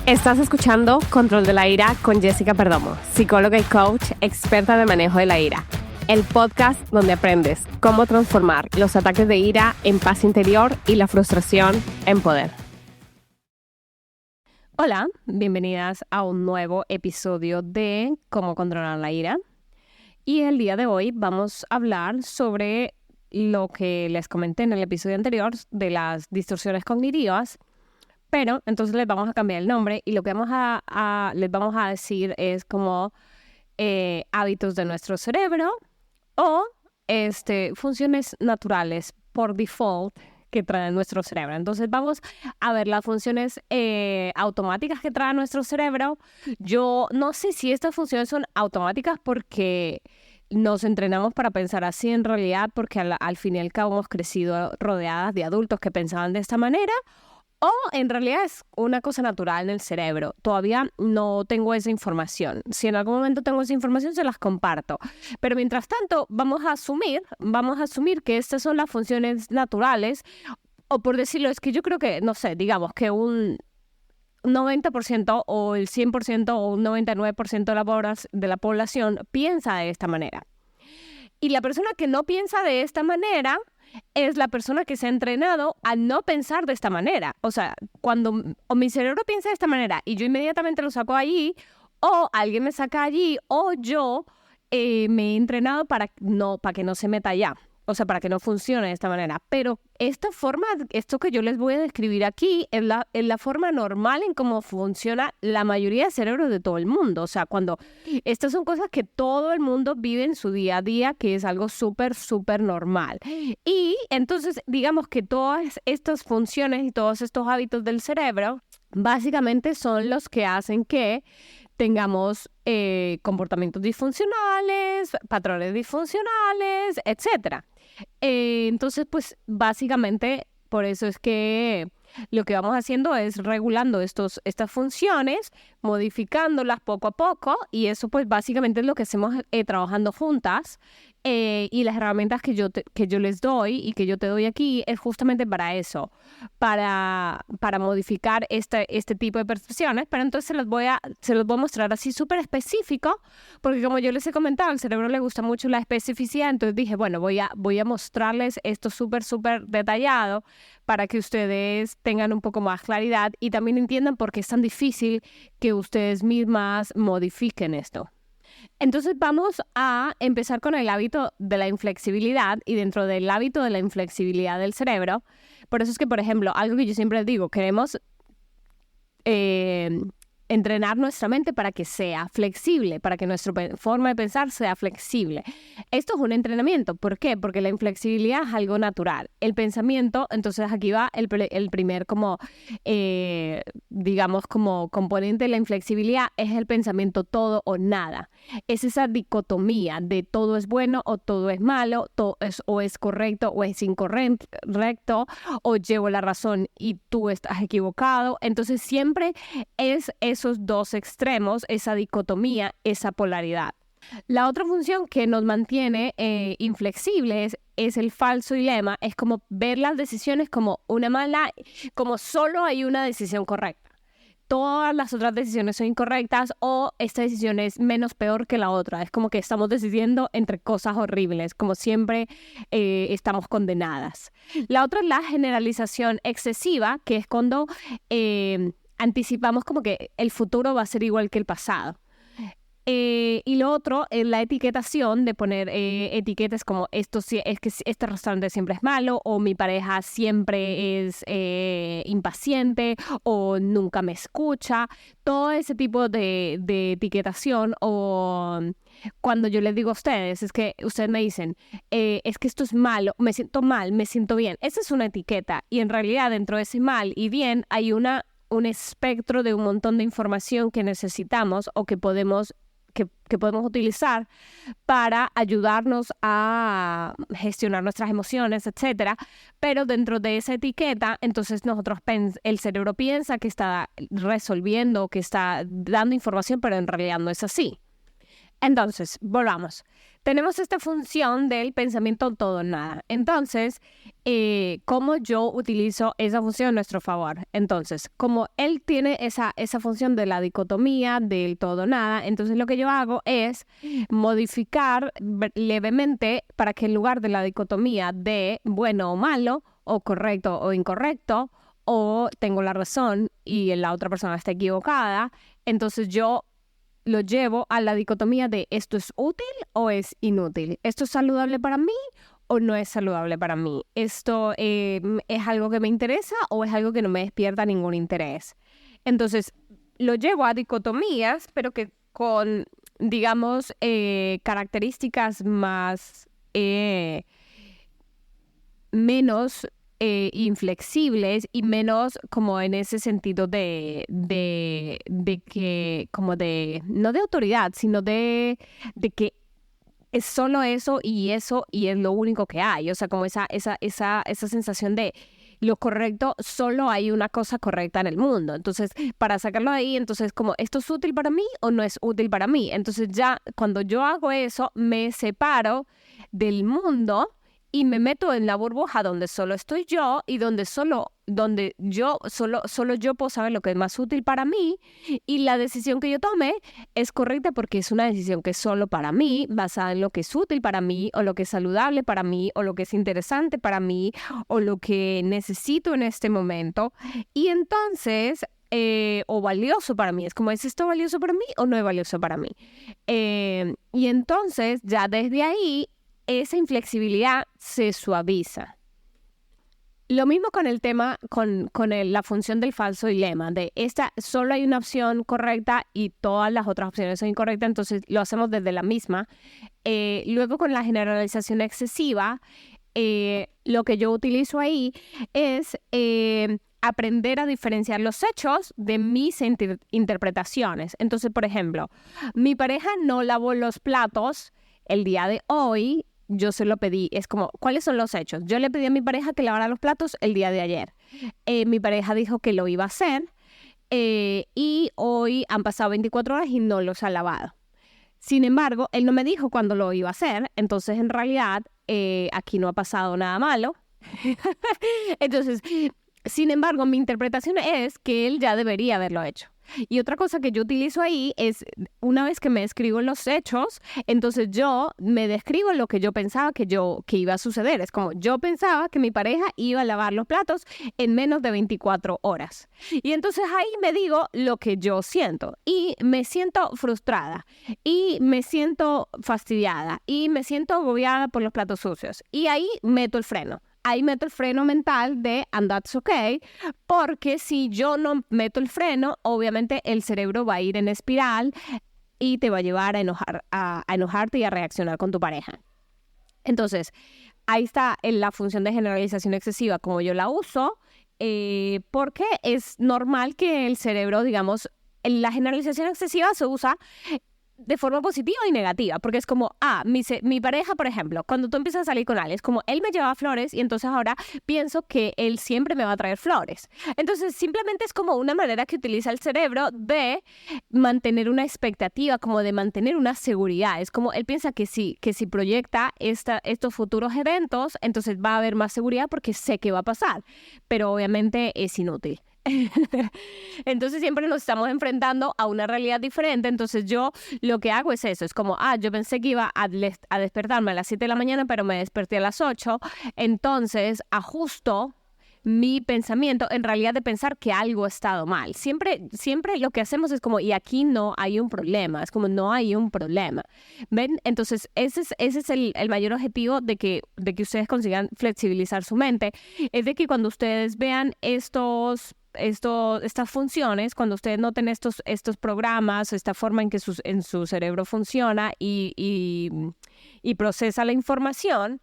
Estás escuchando Control de la Ira con Jessica Perdomo, psicóloga y coach experta de manejo de la ira. El podcast donde aprendes cómo transformar los ataques de ira en paz interior y la frustración en poder. Hola, bienvenidas a un nuevo episodio de Cómo controlar la ira. Y el día de hoy vamos a hablar sobre lo que les comenté en el episodio anterior de las distorsiones cognitivas. Pero entonces les vamos a cambiar el nombre y lo que les vamos a decir es como hábitos de nuestro cerebro o funciones naturales por default que trae nuestro cerebro. Entonces vamos a ver las funciones automáticas que trae nuestro cerebro. Yo no sé si estas funciones son automáticas porque nos entrenamos para pensar así en realidad, porque al fin y al cabo hemos crecido rodeadas de adultos que pensaban de esta manera. O en realidad es una cosa natural en el cerebro. Todavía no tengo esa información. Si en algún momento tengo esa información, se las comparto. Pero mientras tanto, vamos a asumir que estas son las funciones naturales. O por decirlo, es que yo creo que, no sé, digamos que un 90% o el 100% o un 99% de la población piensa de esta manera. Y la persona que no piensa de esta manera es la persona que se ha entrenado a no pensar de esta manera. O sea, cuando mi cerebro piensa de esta manera y yo inmediatamente lo saco allí, o alguien me saca allí, o yo me he entrenado para que no se meta allá. O sea, para que no funcione de esta manera. Pero esto que yo les voy a describir aquí es la forma normal en cómo funciona la mayoría de cerebros de todo el mundo. O sea, estas son cosas que todo el mundo vive en su día a día, que es algo súper, súper normal. Y entonces, digamos que todas estas funciones y todos estos hábitos del cerebro, básicamente son los que hacen que tengamos comportamientos disfuncionales, patrones disfuncionales, etcétera. Entonces, pues básicamente por eso es que lo que vamos haciendo es regulando estas funciones, modificándolas poco a poco, y eso pues básicamente es lo que hacemos trabajando juntas. Y las herramientas que yo les doy y que yo te doy aquí es justamente para eso, para modificar este tipo de percepciones. Pero entonces se los voy a mostrar así súper específico, porque como yo les he comentado, al cerebro le gusta mucho la especificidad. Entonces dije, bueno, voy a mostrarles esto súper, súper detallado para que ustedes tengan un poco más claridad y también entiendan por qué es tan difícil que ustedes mismas modifiquen esto. Entonces vamos a empezar con el hábito de la inflexibilidad, y dentro del hábito de la inflexibilidad del cerebro, por eso es que, por ejemplo, algo que yo siempre digo, queremos entrenar nuestra mente para que sea flexible, para que nuestra forma de pensar sea flexible. Esto es un entrenamiento. ¿Por qué? Porque la inflexibilidad es algo natural. El pensamiento, entonces aquí va el primer digamos como componente de la inflexibilidad, es el pensamiento todo o nada. Es esa dicotomía de todo es bueno o todo es malo, o es correcto o es incorrecto, o llevo la razón y tú estás equivocado. Entonces siempre es esos dos extremos, esa dicotomía, esa polaridad. La otra función que nos mantiene inflexibles es el falso dilema. Es como ver las decisiones como una mala, como solo hay una decisión correcta. Todas las otras decisiones son incorrectas, o esta decisión es menos peor que la otra. Es como que estamos decidiendo entre cosas horribles, como siempre estamos condenadas. La otra es la generalización excesiva, que es cuando anticipamos como que el futuro va a ser igual que el pasado. Y lo otro es la etiquetación, de poner etiquetas como es que este restaurante siempre es malo, o mi pareja siempre es impaciente, o nunca me escucha. Todo ese tipo de etiquetación, o cuando yo les digo a ustedes, es que ustedes me dicen, es que esto es malo, me siento mal, me siento bien. Esa es una etiqueta, y en realidad dentro de ese mal y bien hay un espectro de un montón de información que necesitamos o que podemos utilizar para ayudarnos a gestionar nuestras emociones, etcétera. Pero dentro de esa etiqueta, entonces el cerebro piensa que está resolviendo, que está dando información, pero en realidad no es así. Entonces, volvamos. tenemos esta función del pensamiento todo o nada. Entonces, ¿cómo yo utilizo esa función a nuestro favor? Entonces, como él tiene esa función de la dicotomía del todo o nada, entonces lo que yo hago es modificar levemente para que en lugar de la dicotomía de bueno o malo, o correcto o incorrecto, o tengo la razón y la otra persona está equivocada, entonces yo lo llevo a la dicotomía de ¿esto es útil o es inútil? ¿Esto es saludable para mí o no es saludable para mí? ¿Esto es algo que me interesa o es algo que no me despierta ningún interés? Entonces, lo llevo a dicotomías, pero que con, digamos, características más menos inflexibles y menos como en ese sentido de que, como de, no de autoridad, sino de que es solo eso y es lo único que hay. O sea, como esa sensación de lo correcto, solo hay una cosa correcta en el mundo. Entonces, para sacarlo de ahí, entonces, como, ¿esto es útil para mí o no es útil para mí? Entonces, ya cuando yo hago eso, me separo del mundo y me meto en la burbuja donde solo estoy yo y donde solo yo puedo saber lo que es más útil para mí, y la decisión que yo tome es correcta porque es una decisión que es solo para mí, basada en lo que es útil para mí, o lo que es saludable para mí, o lo que es interesante para mí, o lo que necesito en este momento. Y entonces, o valioso para mí, es como, ¿es esto valioso para mí o no es valioso para mí? Y entonces, ya desde ahí, esa inflexibilidad se suaviza. Lo mismo con el tema, con la función del falso dilema, de esta solo hay una opción correcta y todas las otras opciones son incorrectas, entonces lo hacemos desde la misma. Luego con la generalización excesiva, lo que yo utilizo ahí es aprender a diferenciar los hechos de mis interpretaciones. Entonces, por ejemplo, mi pareja no lavó los platos el día de hoy. Yo se lo pedí, es como, ¿cuáles son los hechos? Yo le pedí a mi pareja que lavara los platos el día de ayer. Mi pareja dijo que lo iba a hacer y hoy han pasado 24 horas y no los ha lavado. Sin embargo, él no me dijo cuándo lo iba a hacer, entonces en realidad aquí no ha pasado nada malo. Entonces, sin embargo, mi interpretación es que él ya debería haberlo hecho. Y otra cosa que yo utilizo ahí es, una vez que me describo los hechos, entonces yo me describo lo que yo pensaba que iba a suceder. Es como, yo pensaba que mi pareja iba a lavar los platos en menos de 24 horas. Y entonces ahí me digo lo que yo siento. Y me siento frustrada. Y me siento fastidiada. Y me siento agobiada por los platos sucios. Y ahí meto el freno. Ahí meto el freno mental de and that's okay, porque si yo no meto el freno, obviamente el cerebro va a ir en espiral y te va a llevar a enojarte y a reaccionar con tu pareja. Entonces, ahí está la función de generalización excesiva, como yo la uso, porque es normal que el cerebro, digamos, la generalización excesiva se usa de forma positiva y negativa, porque es como, mi pareja, por ejemplo, cuando tú empiezas a salir con alguien, es como, él me llevaba flores y entonces ahora pienso que él siempre me va a traer flores. Entonces, simplemente es como una manera que utiliza el cerebro de mantener una expectativa, como de mantener una seguridad. Es como, él piensa que si proyecta estos futuros eventos, entonces va a haber más seguridad porque sé que va a pasar, pero obviamente es inútil. Entonces siempre nos estamos enfrentando a una realidad diferente. Entonces yo lo que hago es eso, es como, yo pensé que iba a despertarme a las 7 de la mañana, pero me desperté a las 8, entonces ajusto mi pensamiento en realidad de pensar que algo ha estado mal. Siempre lo que hacemos es como, y aquí no hay un problema, es como no hay un problema. ¿Ven? Entonces ese es el mayor objetivo de que ustedes consigan flexibilizar su mente, es de que cuando ustedes vean estas funciones, cuando ustedes noten estos programas, esta forma en que en su cerebro funciona y procesa la información,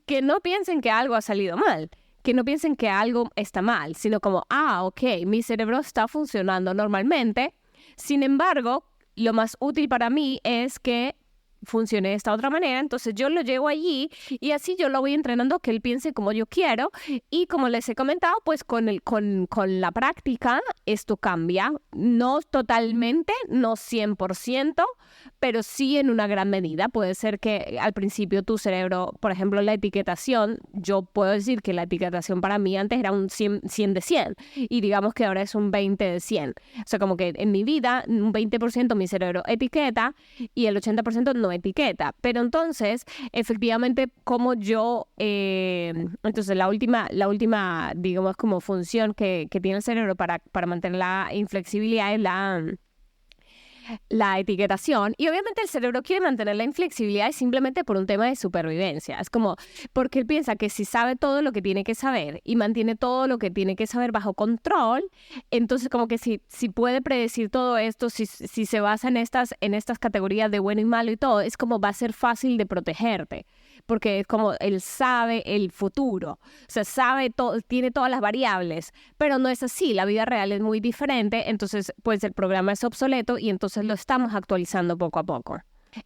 que no piensen que algo ha salido mal, que no piensen que algo está mal, sino como, ok, mi cerebro está funcionando normalmente. Sin embargo, lo más útil para mí es que funcione de esta otra manera, entonces yo lo llevo allí y así yo lo voy entrenando que él piense como yo quiero y como les he comentado, pues con la práctica esto cambia, no totalmente, no 100%, pero sí en una gran medida. Puede ser que al principio tu cerebro, por ejemplo, la etiquetación, yo puedo decir que la etiquetación para mí antes era un 100 de 100 y digamos que ahora es un 20 de 100. O sea, como que en mi vida un 20% mi cerebro etiqueta y el 80% no etiqueta. Pero entonces, efectivamente, como yo, entonces la última, digamos, como función que tiene el cerebro para mantener la inflexibilidad es la etiquetación. Y obviamente el cerebro quiere mantener la inflexibilidad simplemente por un tema de supervivencia. Es como porque él piensa que si sabe todo lo que tiene que saber y mantiene todo lo que tiene que saber bajo control, entonces como que si puede predecir todo esto, si se basa en estas categorías de bueno y malo y todo, es como va a ser fácil de protegerte. Porque es como él sabe el futuro, o sea, sabe todo, tiene todas las variables, pero no es así, la vida real es muy diferente, entonces pues el programa es obsoleto y entonces lo estamos actualizando poco a poco.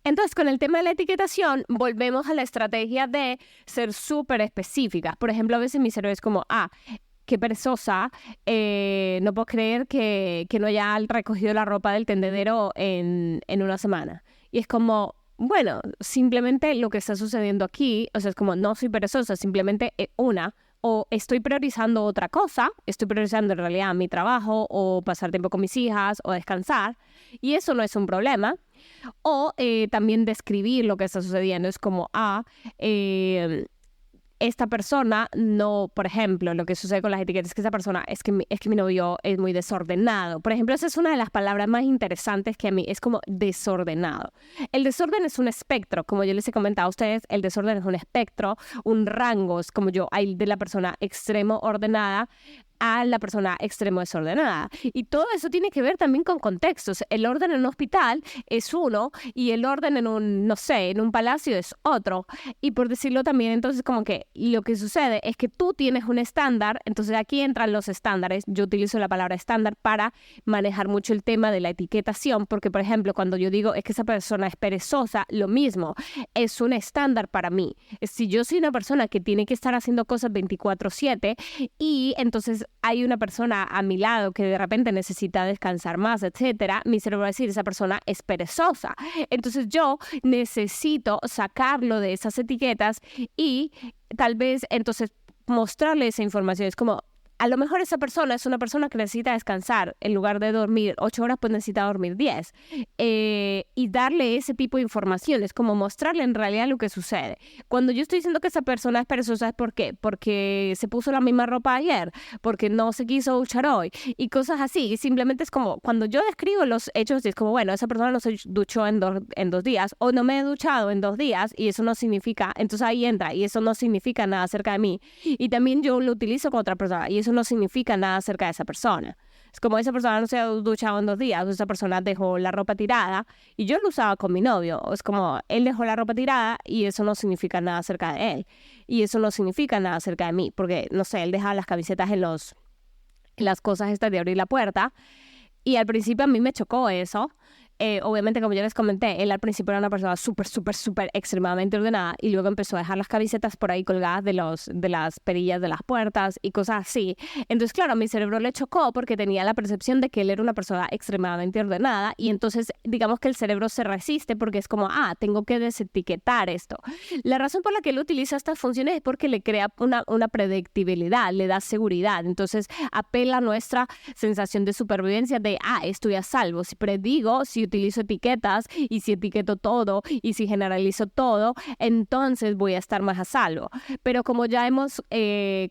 Entonces, con el tema de la etiquetación, volvemos a la estrategia de ser súper específicas. Por ejemplo, a veces mi cerebro es como, qué perezosa, no puedo creer que no haya recogido la ropa del tendedero en una semana. Y es como, bueno, simplemente lo que está sucediendo aquí, o sea, es como no soy perezosa, simplemente o estoy priorizando otra cosa, estoy priorizando en realidad mi trabajo o pasar tiempo con mis hijas o descansar, y eso no es un problema. O también describir lo que está sucediendo, es como, esta persona no, por ejemplo, lo que sucede con las etiquetas es que esa persona, es que mi novio es muy desordenado. Por ejemplo, esa es una de las palabras más interesantes que a mí, es como desordenado. El desorden es un espectro, como yo les he comentado a ustedes, el desorden es un espectro, un rango, es como hay de la persona extremo ordenada a la persona extremo desordenada. Y todo eso tiene que ver también con contextos. El orden en un hospital es uno y el orden en un palacio es otro. Y por decirlo también, entonces como que lo que sucede es que tú tienes un estándar, entonces aquí entran los estándares. Yo utilizo la palabra estándar para manejar mucho el tema de la etiquetación, porque por ejemplo, cuando yo digo es que esa persona es perezosa, lo mismo, es un estándar para mí. Si yo soy una persona que tiene que estar haciendo cosas 24/7 y entonces hay una persona a mi lado que de repente necesita descansar más, etcétera, mi cerebro va a decir, esa persona es perezosa. Entonces yo necesito sacarlo de esas etiquetas y tal vez entonces mostrarle esa información. Es como, a lo mejor esa persona es una persona que necesita descansar. En lugar de dormir 8 horas, pues necesita dormir 10. Y darle ese tipo de información es como mostrarle en realidad lo que sucede. Cuando yo estoy diciendo que esa persona es perezosa, ¿es por qué? Porque se puso la misma ropa ayer, porque no se quiso duchar hoy y cosas así. Y simplemente es como, cuando yo describo los hechos, es como, bueno, esa persona no se duchó en 2 días o no me he duchado en 2 días y eso no significa, entonces ahí entra y eso no significa nada acerca de mí. Y también yo lo utilizo con otra persona y eso no significa nada acerca de esa persona. Es como esa persona no se ha duchado en 2 días, o esa persona dejó la ropa tirada y yo lo usaba con mi novio. Es como él dejó la ropa tirada y eso no significa nada acerca de él. Y eso no significa nada acerca de mí, porque, no sé, él dejaba las camisetas en las cosas estas de abrir la puerta y al principio a mí me chocó eso. Obviamente, como yo les comenté, él al principio era una persona súper extremadamente ordenada y luego empezó a dejar las camisetas por ahí colgadas de las perillas de las puertas y cosas así. Entonces, claro, a mi cerebro le chocó porque tenía la percepción de que él era una persona extremadamente ordenada y entonces, digamos que el cerebro se resiste porque es como, tengo que desetiquetar esto. La razón por la que él utiliza estas funciones es porque le crea una predictibilidad, le da seguridad. Entonces, apela a nuestra sensación de supervivencia de, estoy a salvo. Si predigo, si utilizo etiquetas y si etiqueto todo y si generalizo todo, entonces voy a estar más a salvo. Pero como ya hemos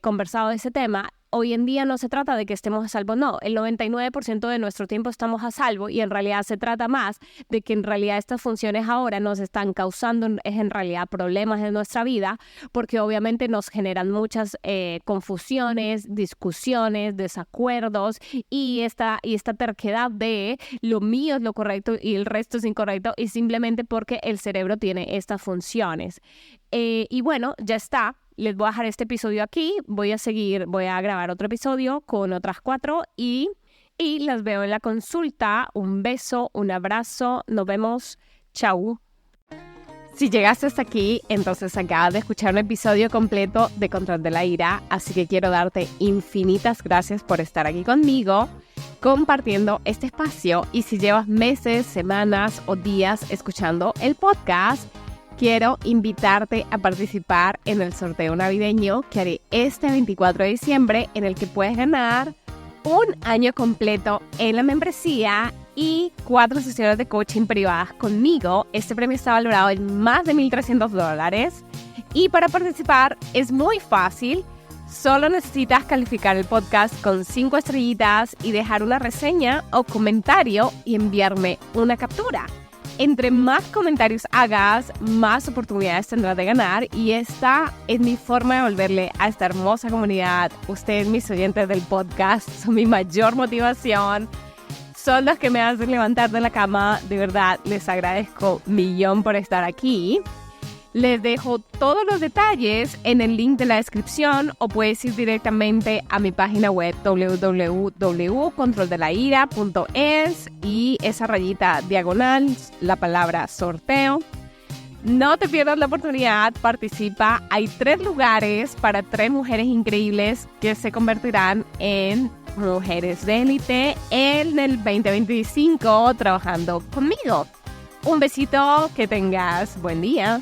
conversado de ese tema, hoy en día no se trata de que estemos a salvo, no. El 99% de nuestro tiempo estamos a salvo y en realidad se trata más de que en realidad estas funciones ahora nos están causando en realidad problemas en nuestra vida porque obviamente nos generan muchas confusiones, discusiones, desacuerdos y esta terquedad de lo mío es lo correcto y el resto es incorrecto y simplemente porque el cerebro tiene estas funciones. Y bueno, ya está. Les voy a dejar este episodio aquí. Voy a grabar otro episodio con otras 4 y las veo en la consulta. Un beso, un abrazo. Nos vemos. Chau. Si llegaste hasta aquí, entonces acabas de escuchar un episodio completo de Control de la Ira, así que quiero darte infinitas gracias por estar aquí conmigo, compartiendo este espacio. Y si llevas meses, semanas o días escuchando el podcast, quiero invitarte a participar en el sorteo navideño que haré este 24 de diciembre, en el que puedes ganar un año completo en la membresía y 4 sesiones de coaching privadas conmigo. Este premio está valorado en más de $1,300. Y para participar es muy fácil. Solo necesitas calificar el podcast con 5 estrellitas y dejar una reseña o comentario y enviarme una captura. Entre más comentarios hagas, más oportunidades tendrás de ganar, y esta es mi forma de volverle a esta hermosa comunidad. Ustedes, mis oyentes del podcast, son mi mayor motivación. Son los que me hacen levantar de la cama. De verdad, les agradezco millón por estar aquí. Les dejo todos los detalles en el link de la descripción, o puedes ir directamente a mi página web www.controldelaira.es y esa rayita diagonal, la palabra sorteo. No te pierdas la oportunidad, participa. Hay 3 lugares para 3 mujeres increíbles que se convertirán en mujeres de élite en el 2025 trabajando conmigo. Un besito, que tengas buen día.